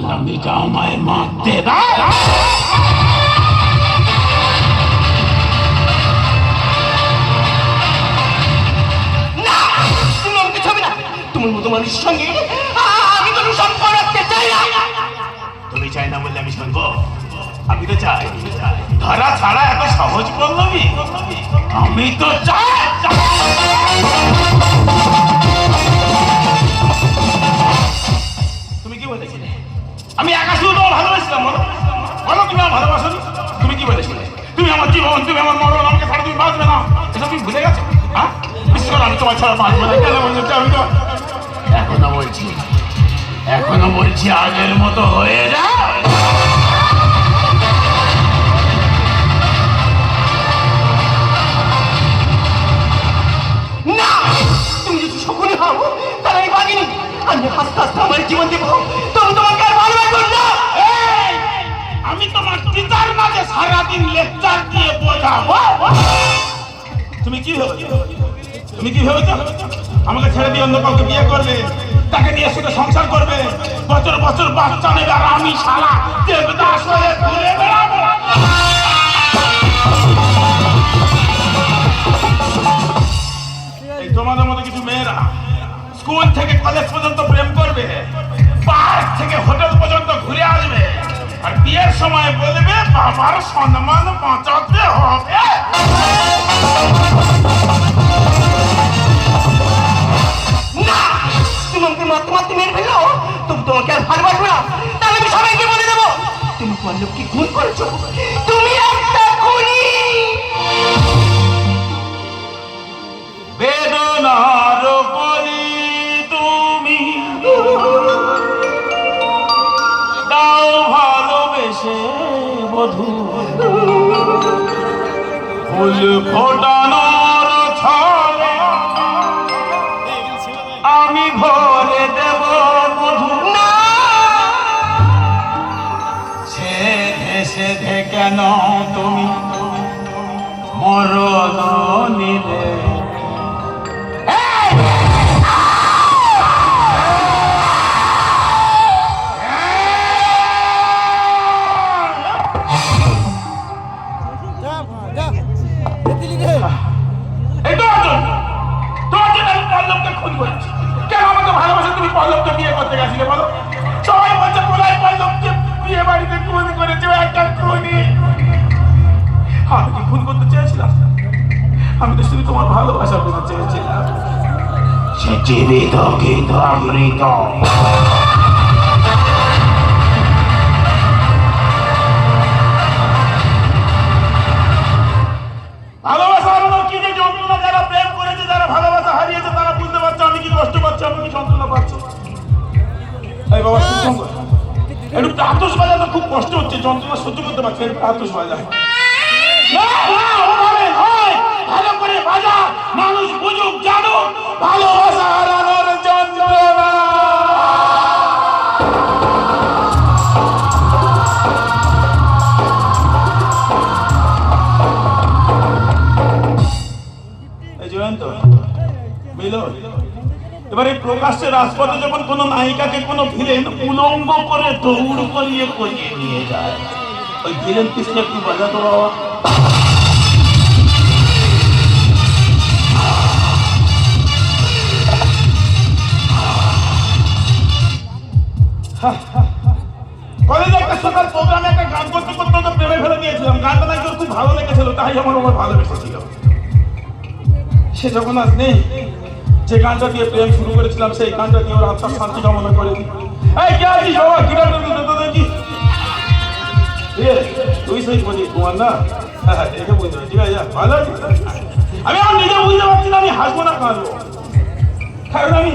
পাগলামিটা আমায় মারতে দাও। না, তুমি আমাকে ছবি না। তোমার মতো মানুষের সঙ্গে আমি কোনো সম্পর্ক রাখতে চাই না। তুমি চাই না বললে আমি শুনবো? আমি তো চাই। ধরা ছাড়া এত সহজ পল্লবী আমি তো চাই। তুমি কি বলেছিলে? আমি একা শুধু তোমার ভালোবাসলাম? বলো বলো, তুমি আমার ভালোবাসো? তুমি কি বলেছিলে? তুমি আমার জীবন, তুমি আমার মরণ, আমাকে ছাড়া তুমি বাঁচবে না, এসব তুমি ভুলে গেছো? হ্যাঁ, বিশেষ করে আমি তোমার ছাড়া বাঁচবো না। কেন বলছো? আমি তো এখনো বলছি আগের মতো হয়ে যায়। না, তুমি যদি শকুনি হও তাহলে আমি বাগিনি। আমি হাসতে হাসতে আমার জীবন দেবো, তুমি তোমাকে আর ভালোবাসবো না। আমি তোমার পিতার মাঝে সারাদিন লেকচার দিয়ে বোঝাবো। তুমি কি ভেবেছো? তুমি কি ভেবেছো আমাকে ছেড়ে দিয়ে অন্য কাউকে বিয়ে করবে, তাকে নিয়ে শুধু সংসার করবে, বছর বছর বাচ্চা নেবে, আর আমি শালা দেবদাস হয়ে ঘুরে বেড়াবো? এই তোমাদের মতো কিছু মেয়েরা স্কুল থেকে কলেজ পর্যন্ত প্রেম করবে, পার্ক থেকে হোটেল পর্যন্ত ঘুরে আসবে, আর বিয়ের সময় বলবে বাবার সম্মান বাঁচাতে হবে। না, তুমি আমাকে মারতে মারতে মেরে ফেললো, তুমি তোমাকে আর ভালোবাসবো না। তাহলে আমি সবাইকে বলে দেবো তুমি পল্লবকে খুন করেছো। তুমি একটা খুনি। বেদনার বলি তুমি দাও ভালোবেসে বধূ, ফুল ফোটানোর ছলে আমি ভরে দেব মধু। না, সেধে সেধে কেন তুমি মরণ নিলে? পল্লবকে বিয়ে করতে গেছিলে বলো? সবাই বলছে বলাই পল্লবকে বিয়ে বাড়িতে খুন করেছে, একটা খুনি। আমি কি খুন করতে চেয়েছিলাম? আমি তো শুধু তোমার ভালোবাসার জন্য চেয়েছিলাম। সে জীবিত কিন্তু অমৃত। ভালোবাসা হারানো কি যে যন্ত্রণা, যারা প্রেম করেছে, যারা ভালোবাসা হারিয়েছে, তারা বুঝতে পারছে আমি কি কষ্ট পাচ্ছি, আমি কি যন্ত্রণা পাচ্ছি। এই বাবা শুনছো, একটু আতশ বাজা, তো খুব কষ্ট হচ্ছে, যন্ত্রণা সহ্য করতে পারছি, একটু আতশ বাজা। ভালো করে বাজা, মানুষ বুঝুক জানুক ভালোবাসা হারানোর যন্ত্রণা। এবার এই প্রকাশ্যে রাজপথে যখন কোনো নায়িকাকে কোনো ভিলেন উলঙ্গ করে দৌড় করিয়ে করিয়ে নিয়ে যায়, ওই ভিলেন পিছনে একটু বাজাতো বাবা। কলেজে একটা সোনার প্রোগ্রামে একটা গান করতে করতে তো প্রেমে ফেলে দিয়েছিলাম, গানটা নাকি খুব ভালো লেগেছিল, তাই আমার ভালোবেসেছিল। সে যখন আজ নেই, যে গানটা দিয়ে প্রেম শুরু করেছিলাম সেই গানটা দিয়ে ওর আত্মার শান্তি কামনা করে দিই। এই কে আছিস বাবা? কিরা দেখি তুই সেই বলি তোমার না, হ্যাঁ দেখে বুঝতে পারছি, ঠিক আছে ভালো আছিস? আমি আমার নিজে বুঝতে পারছি না আমি হাসবো না কাঁদবো, কারণ আমি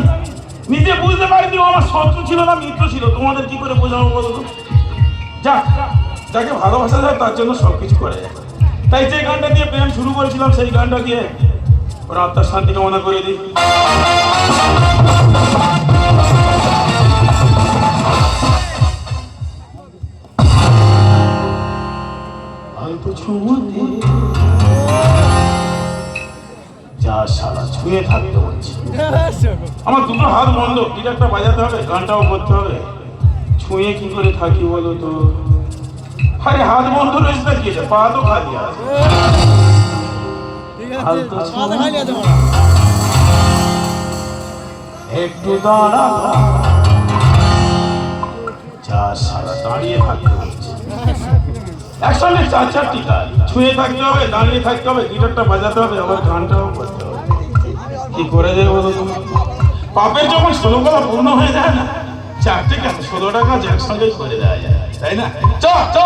নিজে বুঝতে পারিনি ও আমার শত্রু ছিল না মিত্র ছিল। তোমাদের কি করে বোঝাবো বলো তো? যাক, যাকে ভালোবাসা যায় তার জন্য সবকিছু করে যায়। তাই যে গানটা দিয়ে প্রেম শুরু করেছিলাম সেই গানটা দিয়ে ওর আত্মার শান্তি কামনা করে দিই। অল্প ছোঁয়াতে যা শালা ছুঁয়ে থাকতে বলছি। আমার দুটো হাত বন্ধ, গিটারটা বাজাতে হবে, গানটাও করতে হবে, ছুঁয়ে কি করে থাকি বলো তো? আরে হাত বন্ধ রয়েছে না, কি পা তো খালি আছে। হাল তো একটু দাঁড়া, যা সারা দাঁড়িয়ে থাকতে হচ্ছে। একসঙ্গে চার চারটি কাজ, ছুঁয়ে থাকতে হবে, দাঁড়িয়ে থাকতে হবে, গিটারটা বাজাতে হবে, আবার গানটাও করতে হবে। কি করে দেবো বলো তুমি? পাপের যখন 16 কলা পূর্ণ হয়ে যায় না, 4টে কেন 16টা কাজ একসঙ্গে করে দেওয়া যায়, তাই না? চ চ,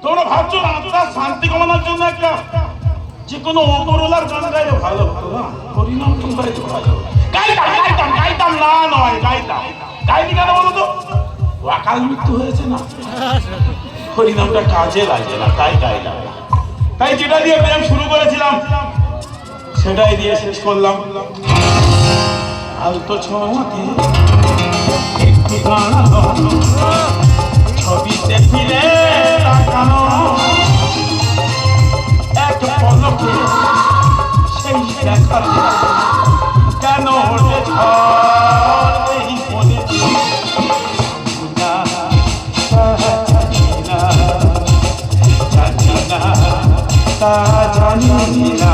তোমরা ভাবছো না আত্মার শান্তি কামনার জন্য একটা যে কোনো অপরওয়ালার গান গাইলে ভালো হতো না? হরিনাম তো গাইতে ভালো, গাইতাম না নয়, গাইনি কেন বলো তো? অকাল মৃত্যু হয়েছে না, হরিনামটা কাজে লাগে না, তাই গাইলাম। তাই যেটা দিয়ে প্রেম শুরু করেছিলাম সেটাই দিয়ে শেষ করলাম। আলতো ছোঁয়াতে একটু দাঁড়ানো, ছবিতে ফিরে তাকানো, এক পলকে সেই দেখা কেন ওঠে ঝড় এই মনে তা জানি না।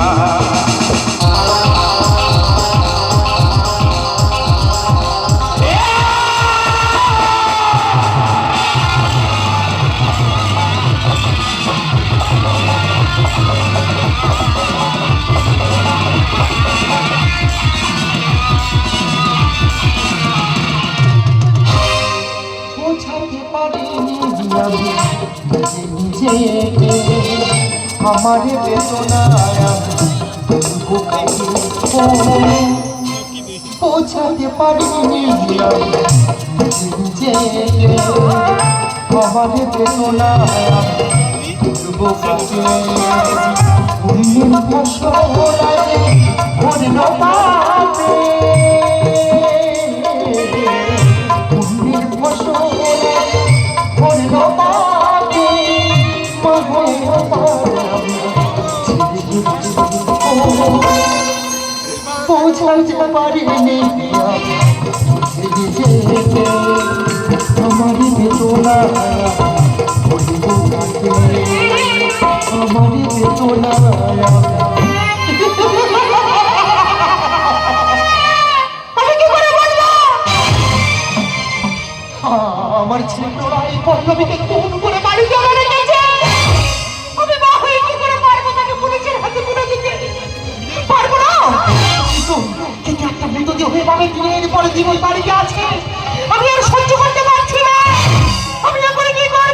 বোঝাতে পারিনি আমি নিজেকে, আমার বেদনায় বুকে বোঝাতে পারিনি আমি নিজেকে, আমার বেদনায় বুকে ঘুমিয়ে ফসলায় পূর্ণ পাবে, ঘুমিয়ে ফসলায় পূর্ণ পাবে, পৌঁছাতে পারিনি আমার বেদনা, আমার বেদনা। আমার ছেলেরা এই পল্লবীকে কোন